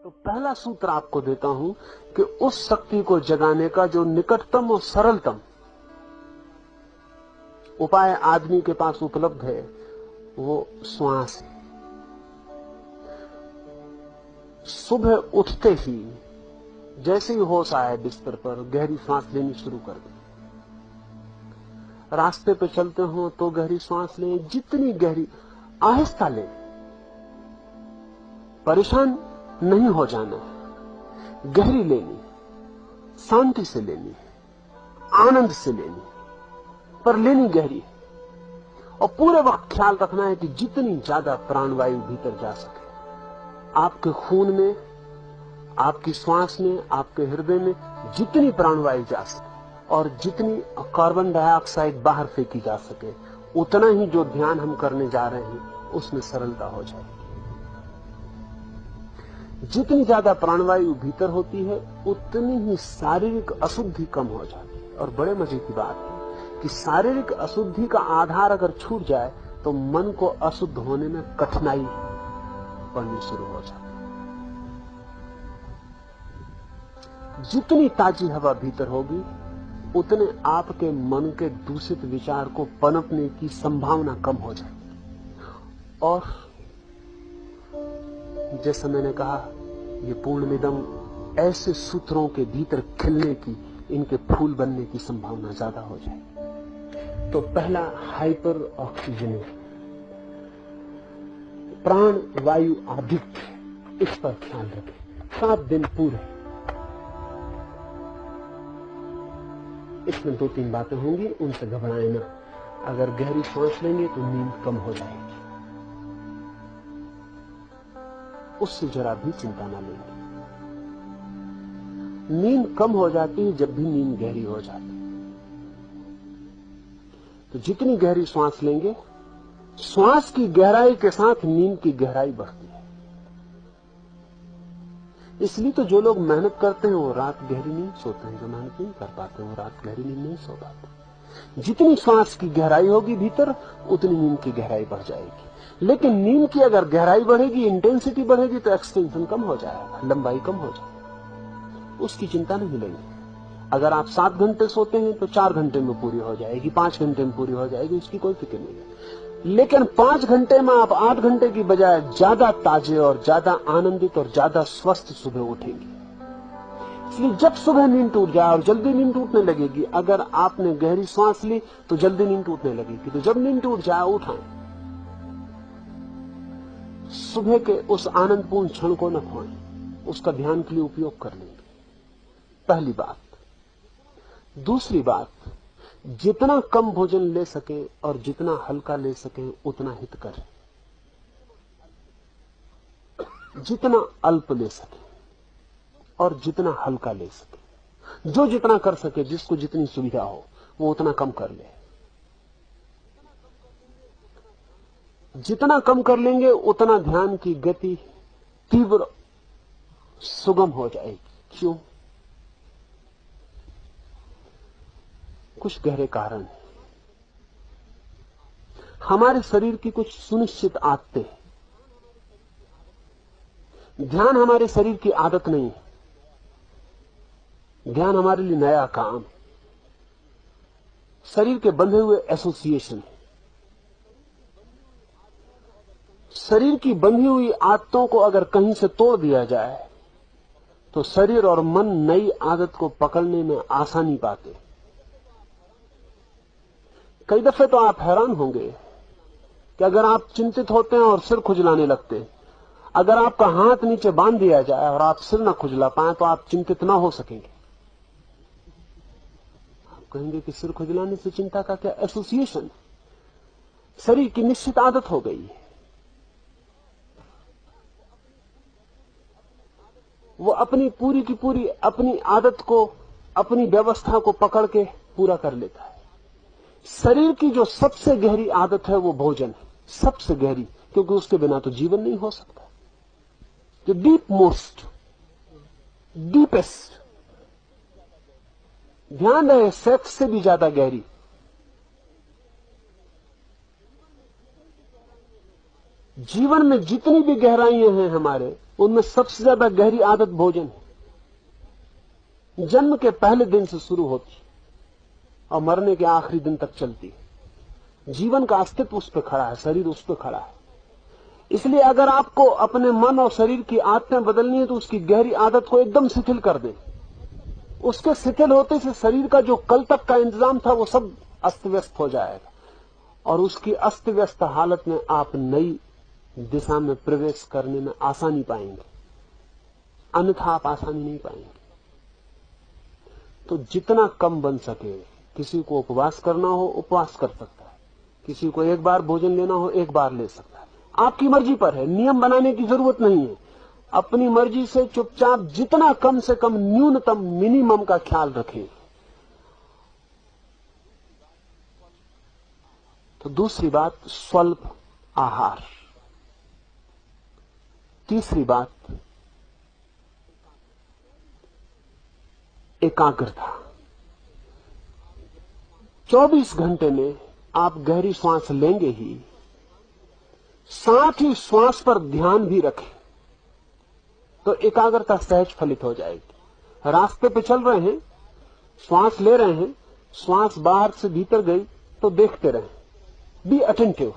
तो पहला सूत्र आपको देता हूं कि उस शक्ति को जगाने का जो निकटतम और सरलतम उपाय आदमी के पास उपलब्ध है वो श्वास है। सुबह उठते ही जैसे ही होश आए बिस्तर पर गहरी सांस लेनी शुरू कर दें। रास्ते पे चलते हो तो गहरी सांस लें, जितनी गहरी, आहिस्ता लें, परेशान नहीं हो जाना है। गहरी लेनी, शांति से लेनी, आनंद से लेनी, पर लेनी गहरी। और पूरे वक्त ख्याल रखना है कि जितनी ज्यादा प्राणवायु भीतर जा सके, आपके खून में, आपकी श्वास में, आपके हृदय में जितनी प्राणवायु जा सके और जितनी कार्बन डाइऑक्साइड बाहर फेंकी जा सके, उतना ही जो ध्यान हम करने जा रहे हैं उसमें सरलता हो जाएगी। जितनी ज्यादा प्राणवायु भीतर होती है उतनी ही शारीरिक अशुद्धि कम हो जाती है। और बड़े मजे की बात है कि शारीरिक अशुद्धि का आधार अगर छूट जाए तो मन को अशुद्ध होने में कठिनाई पड़नी शुरू हो जाती है। जितनी ताजी हवा भीतर होगी उतने आपके मन के दूषित विचार को पनपने की संभावना कम हो जाएगी। और जैसे मैंने कहा, ये पूर्णमिदं ऐसे सूत्रों के भीतर खिलने की, इनके फूल बनने की संभावना ज्यादा हो जाए। तो पहला हाइपर ऑक्सीजनेशन, प्राण वायु आधिक्य, इस पर ख्याल रखें 7 दिन पूरे। इसमें 2-3 बातें होंगी, उनसे घबराएं ना। अगर गहरी सांस लेंगे तो नींद कम हो जाएगी, उससे जरा भी चिंता ना लेंगे। नींद कम हो जाती है जब भी नींद गहरी हो जाती है। तो जितनी गहरी सांस लेंगे, श्वास की गहराई के साथ नींद की गहराई बढ़ती है। इसलिए तो जो लोग मेहनत करते हैं वो रात गहरी नींद सोते हैं, जो मेहनत नहीं कर पाते वो रात गहरी नींद नहीं सो पाते। जितनी श्वास की गहराई होगी भीतर, उतनी नींद की गहराई बढ़ जाएगी। लेकिन नींद की अगर गहराई बढ़ेगी, इंटेंसिटी बढ़ेगी, तो एक्सटेंशन कम हो जाएगा, लंबाई कम हो जाएगी। उसकी चिंता नहीं लेंगे। अगर आप 7 घंटे सोते हैं तो 4 घंटे में पूरी हो जाएगी, 5 घंटे में पूरी हो जाएगी, उसकी कोई फिक्र नहीं है। लेकिन 5 घंटे में आप 8 घंटे की बजाय ज्यादा ताजे और ज्यादा आनंदित और ज्यादा स्वस्थ सुबह उठेंगे। इसलिए जब सुबह नींद टूट जाए, और जल्दी नींद टूटने लगेगी, अगर आपने गहरी सांस ली तो जल्दी नींद टूटने लगेगी। तो जब नींद टूट जाए उठाएं। सुबह के उस आनंदपूर्ण क्षण को न खोएं, उसका ध्यान के लिए उपयोग कर लेंगे। पहली बात। दूसरी बात, जितना कम भोजन ले सके और जितना हल्का ले सके उतना हित करें। जितना अल्प ले सके और जितना हल्का ले सके, जो जितना कर सके, जिसको जितनी सुविधा हो वो उतना कम कर ले। जितना कम कर लेंगे उतना ध्यान की गति तीव्र, सुगम हो जाएगी। क्यों? कुछ गहरे कारण हैं। हमारे शरीर की कुछ सुनिश्चित आदतें हैं। ध्यान हमारे शरीर की आदत नहीं है, ध्यान हमारे लिए नया काम है। शरीर के बंधे हुए एसोसिएशन है। शरीर की बंधी हुई आदतों को अगर कहीं से तोड़ दिया जाए तो शरीर और मन नई आदत को पकड़ने में आसानी पाते। कई दफे तो आप हैरान होंगे कि अगर आप चिंतित होते हैं और सिर खुजलाने लगते हैं, अगर आपका हाथ नीचे बांध दिया जाए और आप सिर न खुजला पाए तो आप चिंतित ना हो सकेंगे। आप कहेंगे कि सिर खुजलाने से चिंता का क्या एसोसिएशन है? शरीर की निश्चित आदत हो गई है, वो अपनी पूरी की पूरी अपनी आदत को, अपनी व्यवस्था को पकड़ के पूरा कर लेता है। शरीर की जो सबसे गहरी आदत है वो भोजन है, सबसे गहरी, क्योंकि उसके बिना तो जीवन नहीं हो सकता। जो डीप मोस्ट, डीपेस्ट, ध्यान रहे, सेक्स से भी ज्यादा गहरी। जीवन में जितनी भी गहराइयां हैं हमारे, उनमें सबसे ज्यादा गहरी आदत भोजन है। जन्म के पहले दिन से शुरू होती और मरने के आखिरी दिन तक चलती है। जीवन का अस्तित्व उस पर खड़ा है, शरीर उस पर खड़ा है। इसलिए अगर आपको अपने मन और शरीर की आदतें बदलनी है तो उसकी गहरी आदत को एकदम शिथिल कर दें। उसके शिथिल होते से शरीर का जो कल तक का इंतजाम था वो सब अस्त व्यस्त हो जाएगा और उसकी अस्त व्यस्त हालत में आप नई दिशा में प्रवेश करने में आसानी पाएंगे, अन्यथा आप आसानी नहीं पाएंगे। तो जितना कम बन सके, किसी को उपवास करना हो उपवास कर सकता है, किसी को एक बार भोजन लेना हो एक बार ले सकता है, आपकी मर्जी पर है। नियम बनाने की जरूरत नहीं है। अपनी मर्जी से चुपचाप जितना कम से कम न्यूनतम मिनिमम का ख्याल रखें। तो दूसरी बात स्वल्प आहार। तीसरी बात एकाग्रता। 24 घंटे में आप गहरी श्वास लेंगे ही, साथ ही श्वास पर ध्यान भी रखें तो एकाग्रता सहज फलित हो जाएगी। रास्ते पे चल रहे हैं, श्वास ले रहे हैं, श्वास बाहर से भीतर गई तो देखते रहें, बी अटेंटिव,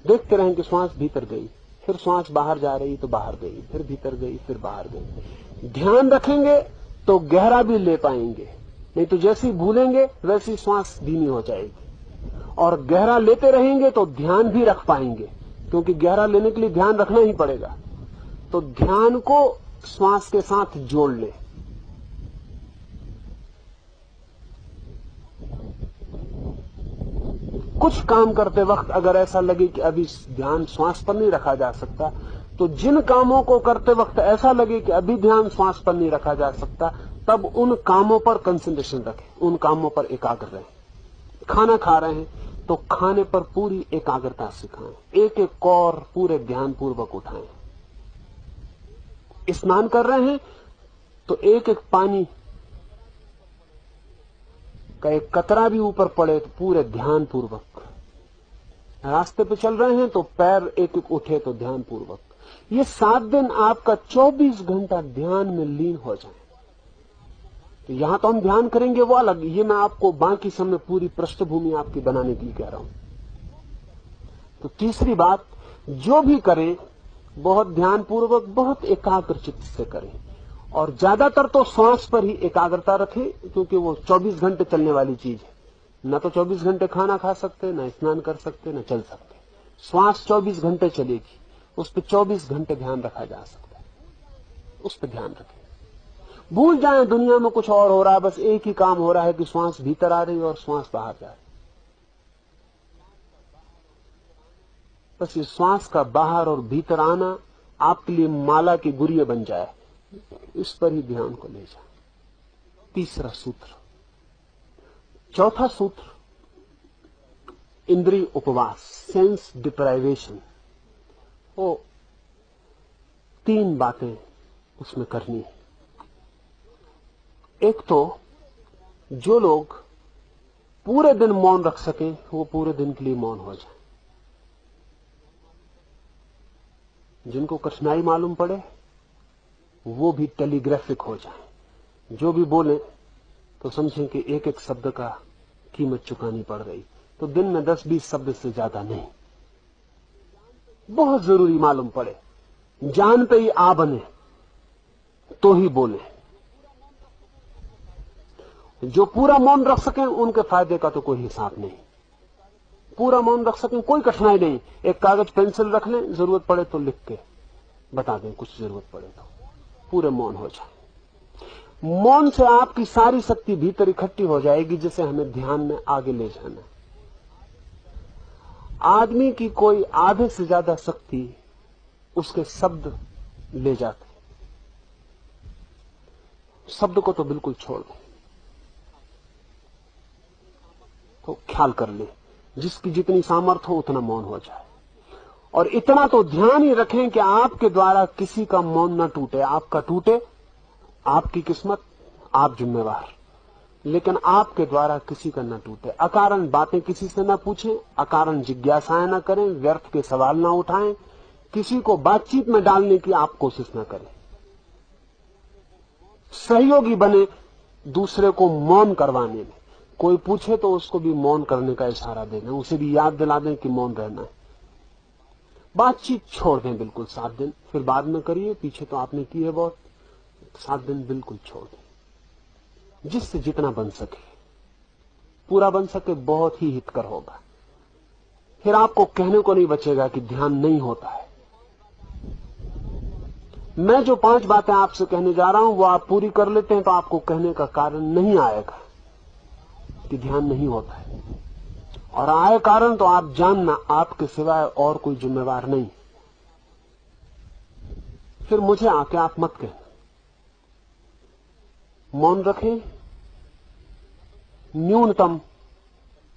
देखते रहें कि श्वास भीतर गई, फिर श्वास बाहर जा रही तो बाहर गई, फिर भीतर गई, फिर बाहर गई। ध्यान रखेंगे तो गहरा भी ले पाएंगे, नहीं तो जैसी भूलेंगे वैसी श्वास धीमी हो जाएगी। और गहरा लेते रहेंगे तो ध्यान भी रख पाएंगे, क्योंकि गहरा लेने के लिए ध्यान रखना ही पड़ेगा। तो ध्यान को श्वास के साथ जोड़ लें। कुछ काम करते वक्त अगर ऐसा लगे कि अभी ध्यान श्वास पर नहीं रखा जा सकता, तो जिन कामों को करते वक्त ऐसा लगे कि अभी ध्यान श्वास पर नहीं रखा जा सकता, तब उन कामों पर कंसंट्रेशन रखें, उन कामों पर एकाग्र रहें। खाना खा रहे हैं तो खाने पर पूरी एकाग्रता से खाएं, एक एक कौर पूरे ध्यान पूर्वक उठाएं। स्नान कर रहे हैं तो एक एक पानी का एक कतरा भी ऊपर पड़े तो पूरे ध्यान पूर्वक। रास्ते पे चल रहे हैं तो पैर एक एक उठे तो ध्यान पूर्वक। ये 7 दिन आपका 24 घंटा ध्यान में लीन हो जाए। तो यहां तो हम ध्यान करेंगे वो अलग, ये मैं आपको बाकी समय पूरी पृष्ठभूमि आपकी बनाने के लिए कह रहा हूं। तो तीसरी बात, जो भी करें बहुत ध्यानपूर्वक, बहुत एकाग्र चित्त से करें, और ज्यादातर तो श्वास पर ही एकाग्रता रखें, क्योंकि वो 24 घंटे चलने वाली चीज है। न तो 24 घंटे खाना खा सकते, न स्नान कर सकते, न चल सकते। श्वास 24 घंटे चलेगी, उस पर 24 घंटे ध्यान रखा जा सकता है, उस पर ध्यान रखें। भूल जाएं दुनिया में कुछ और हो रहा है, बस एक ही काम हो रहा है कि श्वास भीतर आ रही है और श्वास बाहर जा रही है। बस ये श्वास का बाहर और भीतर आना आपके लिए माला की गुरिया बन जाए, इस पर ही ध्यान को ले जाए। तीसरा सूत्र। चौथा सूत्र इंद्रिय उपवास, सेंस डिप्राइवेशन। वो 3 बातें उसमें करनी है। एक तो जो लोग पूरे दिन मौन रख सकें वो पूरे दिन के लिए मौन हो जाए। जिनको कठिनाई मालूम पड़े वो भी टेलीग्राफिक हो जाए। जो भी बोले तो समझें कि एक एक शब्द का कीमत चुकानी पड़ रही। तो दिन में 10-20 शब्द से ज्यादा नहीं। बहुत जरूरी मालूम पड़े, जान पे ही आ बने तो ही बोले। जो पूरा मौन रख सकें उनके फायदे का तो कोई हिसाब नहीं। पूरा मौन रख सकें, कोई कठिनाई नहीं। एक कागज पेंसिल रख लें, जरूरत पड़े तो लिख के बता दें, कुछ जरूरत पड़े तो पूरे मौन हो जाए। मौन से आपकी सारी शक्ति भीतर इकट्ठी हो जाएगी, जिसे हमें ध्यान में आगे ले जाना है। आदमी की कोई आधे से ज्यादा शक्ति उसके शब्द ले जाते। शब्द को तो बिल्कुल छोड़ दो, तो ख्याल कर ले, जिसकी जितनी सामर्थ्य हो उतना मौन हो जाए। और इतना तो ध्यान ही रखें कि आपके द्वारा किसी का मौन न टूटे। आपका टूटे आपकी किस्मत, आप जिम्मेवार, लेकिन आपके द्वारा किसी का न टूटे। अकारण बातें किसी से न पूछें, अकारण जिज्ञासाएं न करें, व्यर्थ के सवाल न उठाएं, किसी को बातचीत में डालने की आप कोशिश न करें। सहयोगी बने दूसरे को मौन करवाने में। कोई पूछे तो उसको भी मौन करने का इशारा देना, उसे भी याद दिला दें कि मौन रहना है। बातचीत छोड़ दें बिल्कुल 7 दिन, फिर बाद में करिए, पीछे तो आपने की है बहुत। 7 दिन बिल्कुल छोड़ दें, जिससे जितना बन सके, पूरा बन सके, बहुत ही हितकर होगा। फिर आपको कहने को नहीं बचेगा कि ध्यान नहीं होता है। मैं जो 5 बातें आपसे कहने जा रहा हूं वो आप पूरी कर लेते हैं तो आपको कहने का कारण नहीं आएगा कि ध्यान नहीं होता है, और आए कारण तो आप जानना आपके सिवाय और कोई जिम्मेवार नहीं। फिर मुझे आके आप मत कहना। मौन रखें। न्यूनतम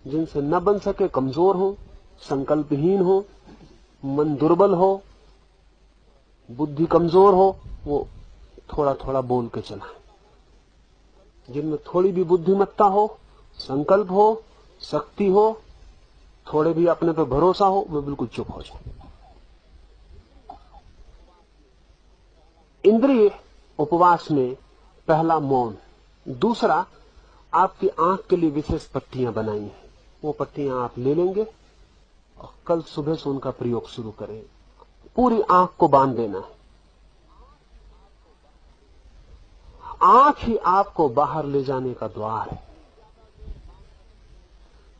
जिनसे न बन सके, कमजोर हो, संकल्पहीन हो, मन दुर्बल हो, बुद्धि कमजोर हो, वो थोड़ा थोड़ा बोल के चलाएं। जिनमें थोड़ी भी बुद्धिमत्ता हो, संकल्प हो, शक्ति हो, थोड़े भी अपने पे भरोसा हो, वे बिल्कुल चुप हो जाए। इंद्रिय उपवास में पहला मौन। दूसरा, आपकी आंख के लिए विशेष पट्टियां बनाई हैं, वो पट्टियां आप ले लेंगे और कल सुबह से उनका प्रयोग शुरू करें। पूरी आंख को बांध देना है। आंख ही आपको बाहर ले जाने का द्वार है।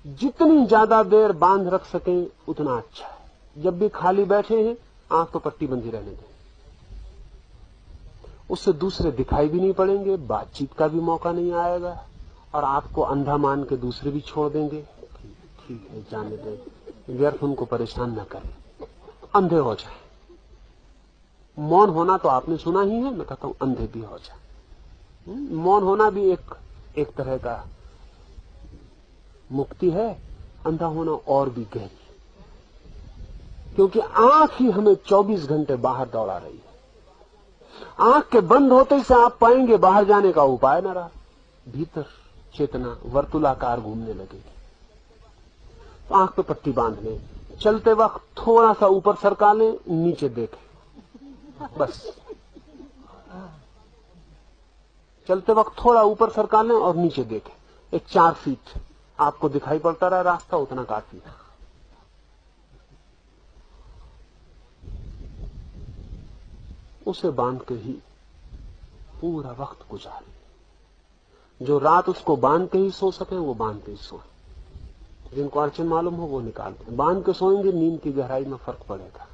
जितनी ज्यादा देर बांध रख सकें उतना अच्छा है। जब भी खाली बैठे हैं आंख तो पट्टी बंधी रहने दें, उससे दूसरे दिखाई भी नहीं पड़ेंगे, बातचीत का भी मौका नहीं आएगा, और आपको अंधा मान के दूसरे भी छोड़ देंगे। ठीक है, जाने दें, व्यर्थ उनको परेशान न करें, अंधे हो जाए। मौन होना तो आपने सुना ही है, मैं कहता हूं अंधे भी हो जाए। मौन होना भी एक तरह का मुक्ति है, अंधा होना और भी गहरी, क्योंकि आंख ही हमें 24 घंटे बाहर दौड़ा रही है। आंख के बंद होते से आप पाएंगे बाहर जाने का उपाय न रहा, भीतर चेतना वर्तुलाकार घूमने लगेगी। तो आंख पे पट्टी बांध लें, चलते वक्त थोड़ा सा ऊपर सरका लें, नीचे देखें, बस चलते वक्त थोड़ा ऊपर सरका लें और नीचे देखें। एक 4 फीट आपको दिखाई पड़ता रहा रास्ता, उतना काफी है। उसे बांध के ही पूरा वक्त गुजारें। जो रात उसको बांध के ही सो सके वो बांध के ही सोए। जिनको अड़चन मालूम हो वो निकाल दें। बांध के सोएंगे, नींद की गहराई में फर्क पड़ेगा।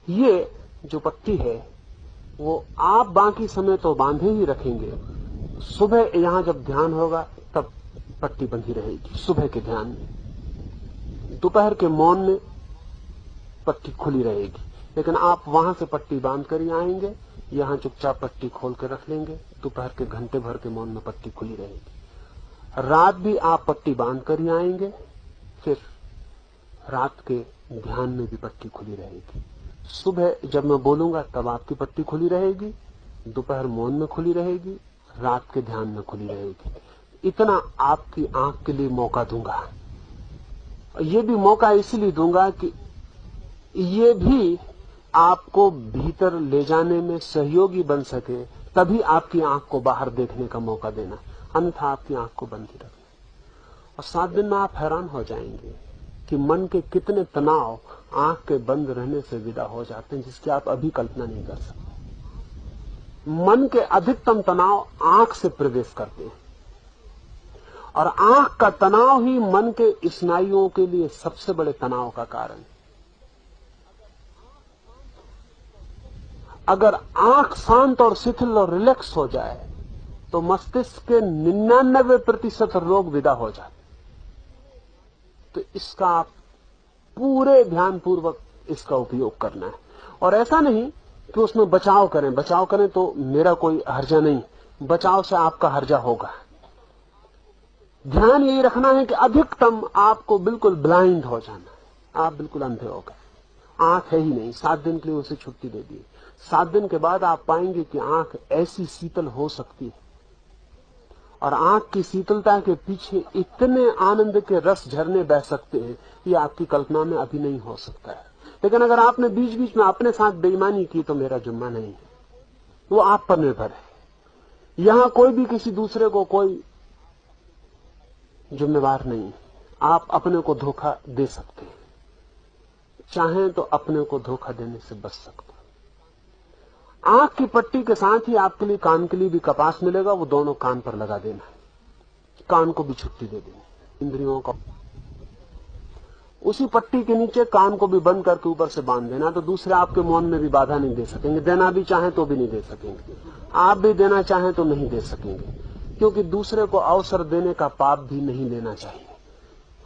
ये जो पट्टी है वो आप बाकी समय तो बांधे ही रखेंगे, सुबह यहां जब ध्यान होगा तब पट्टी बंधी रहेगी। सुबह के ध्यान में, दोपहर के मौन में पट्टी खुली रहेगी, लेकिन आप वहां से पट्टी बांध कर ही आएंगे, यहां चुपचाप पट्टी खोल के रख लेंगे। दोपहर के घंटे भर के मौन में पट्टी खुली रहेगी। रात भी आप पट्टी बांध कर ही आएंगे, फिर रात के ध्यान में भी पट्टी खुली रहेगी। सुबह जब मैं बोलूंगा तब आपकी पट्टी खुली रहेगी, दोपहर मौन में खुली रहेगी, रात के ध्यान में खुली रहेगी। इतना आपकी आंख के लिए मौका दूंगा। ये भी मौका इसलिए दूंगा कि ये भी आपको भीतर ले जाने में सहयोगी बन सके, तभी आपकी आंख को बाहर देखने का मौका देना, अन्यथा आपकी आंख को बंद ही रखना। और 7 दिन में आप हैरान हो जाएंगे कि मन के कितने तनाव आंख के बंद रहने से विदा हो जाते हैं, जिसकी आप अभी कल्पना नहीं कर सकते। मन के अधिकतम तनाव आंख से प्रवेश करते हैं, और आंख का तनाव ही मन के स्नायुओं के लिए सबसे बड़े तनाव का कारण है। अगर आंख शांत और शिथिल और रिलैक्स हो जाए तो मस्तिष्क के 99% रोग विदा हो जाते। तो इसका आप पूरे ध्यान पूर्वक इसका उपयोग करना है, और ऐसा नहीं कि उसमें बचाव करें तो मेरा कोई हर्जा नहीं, बचाव से आपका हर्जा होगा। ध्यान यही रखना है कि अधिकतम आपको बिल्कुल ब्लाइंड हो जाना है, आप बिल्कुल अंधे हो गए, आंख है ही नहीं। 7 दिन के लिए उसे छुट्टी दे दी। 7 दिन के बाद आप पाएंगे कि आंख ऐसी शीतल हो सकती है, और आंख की शीतलता के पीछे इतने आनंद के रस झरने बह सकते हैं, ये आपकी कल्पना में अभी नहीं हो सकता है। लेकिन अगर आपने बीच बीच में अपने साथ बेईमानी की तो मेरा जुम्मा नहीं है, वो आप पर निर्भर है। यहां कोई भी किसी दूसरे को कोई जिम्मेवार नहीं है। आप अपने को धोखा दे सकते हैं, चाहें तो अपने को धोखा देने से बच सकते हैं। आंख की पट्टी के साथ ही आपके लिए कान के लिए भी कपास मिलेगा, वो दोनों कान पर लगा देना है, कान को भी छुट्टी दे देनी, इंद्रियों को उसी पट्टी के नीचे कान को भी बंद करके ऊपर से बांध देना, तो दूसरे आपके मौन में भी बाधा नहीं दे सकेंगे। देना भी चाहें तो भी नहीं दे सकेंगे, आप भी देना चाहें तो नहीं दे सकेंगे, क्योंकि दूसरे को अवसर देने का पाप भी नहीं लेना चाहिए।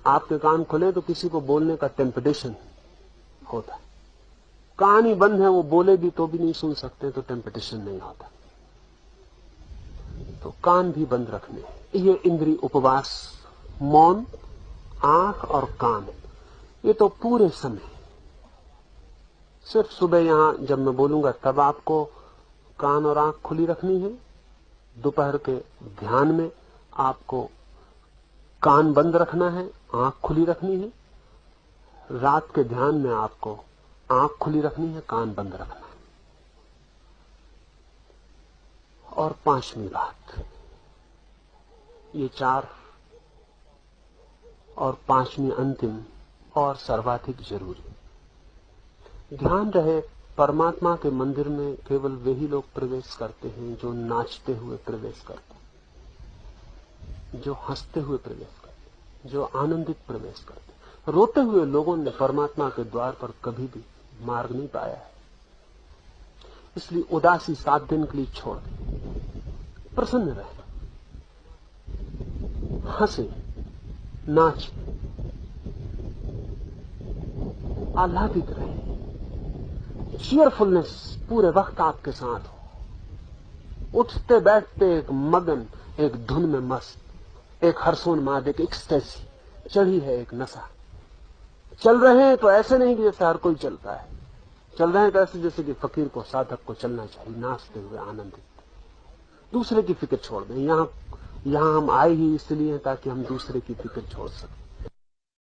आपके कान खुले तो किसी को बोलने का टेम्पटेशन होता है, कान ही बंद है, वो बोले भी तो भी नहीं सुन सकते, तो टेम्पटेशन नहीं होता। तो कान भी बंद रखने, ये इंद्रिय उपवास, मौन, आंख और कान, ये तो पूरे समय, सिर्फ सुबह यहां जब मैं बोलूंगा तब आपको कान और आंख खुली रखनी है। दोपहर के ध्यान में आपको कान बंद रखना है, आंख खुली रखनी है। रात के ध्यान में आपको आंख खुली रखनी है, कान बंद रखना है। और पांचवी बात, ये चार और पांचवी अंतिम और सर्वाधिक जरूरी, ध्यान रहे परमात्मा के मंदिर में केवल वे ही लोग प्रवेश करते हैं जो नाचते हुए प्रवेश करते हैं, जो हंसते हुए प्रवेश करते हैं, जो आनंदित प्रवेश करते हैं। रोते हुए लोगों ने परमात्मा के द्वार पर कभी भी मार्ग नहीं पाया है। इसलिए उदासी 7 दिन के लिए छोड़ दें, प्रसन्न रहे, हंसे, नाच, आह्लादित रहे, चीयरफुलनेस पूरे वक्त आपके साथ हो। उठते बैठते एक मगन, एक धुन में मस्त, एक हर्षोन्माद, एक एक्सटेसी चढ़ी है, एक नशा। चल रहे हैं तो ऐसे नहीं कि जैसे हर कोई चलता है, चल रहे हैं तो ऐसे जैसे कि फकीर को, साधक को चलना चाहिए, नाचते हुए आनंदित। दूसरे की फिक्र छोड़ दें। यहां हम आए ही इसलिए ताकि हम दूसरे की फिक्र छोड़ सकें।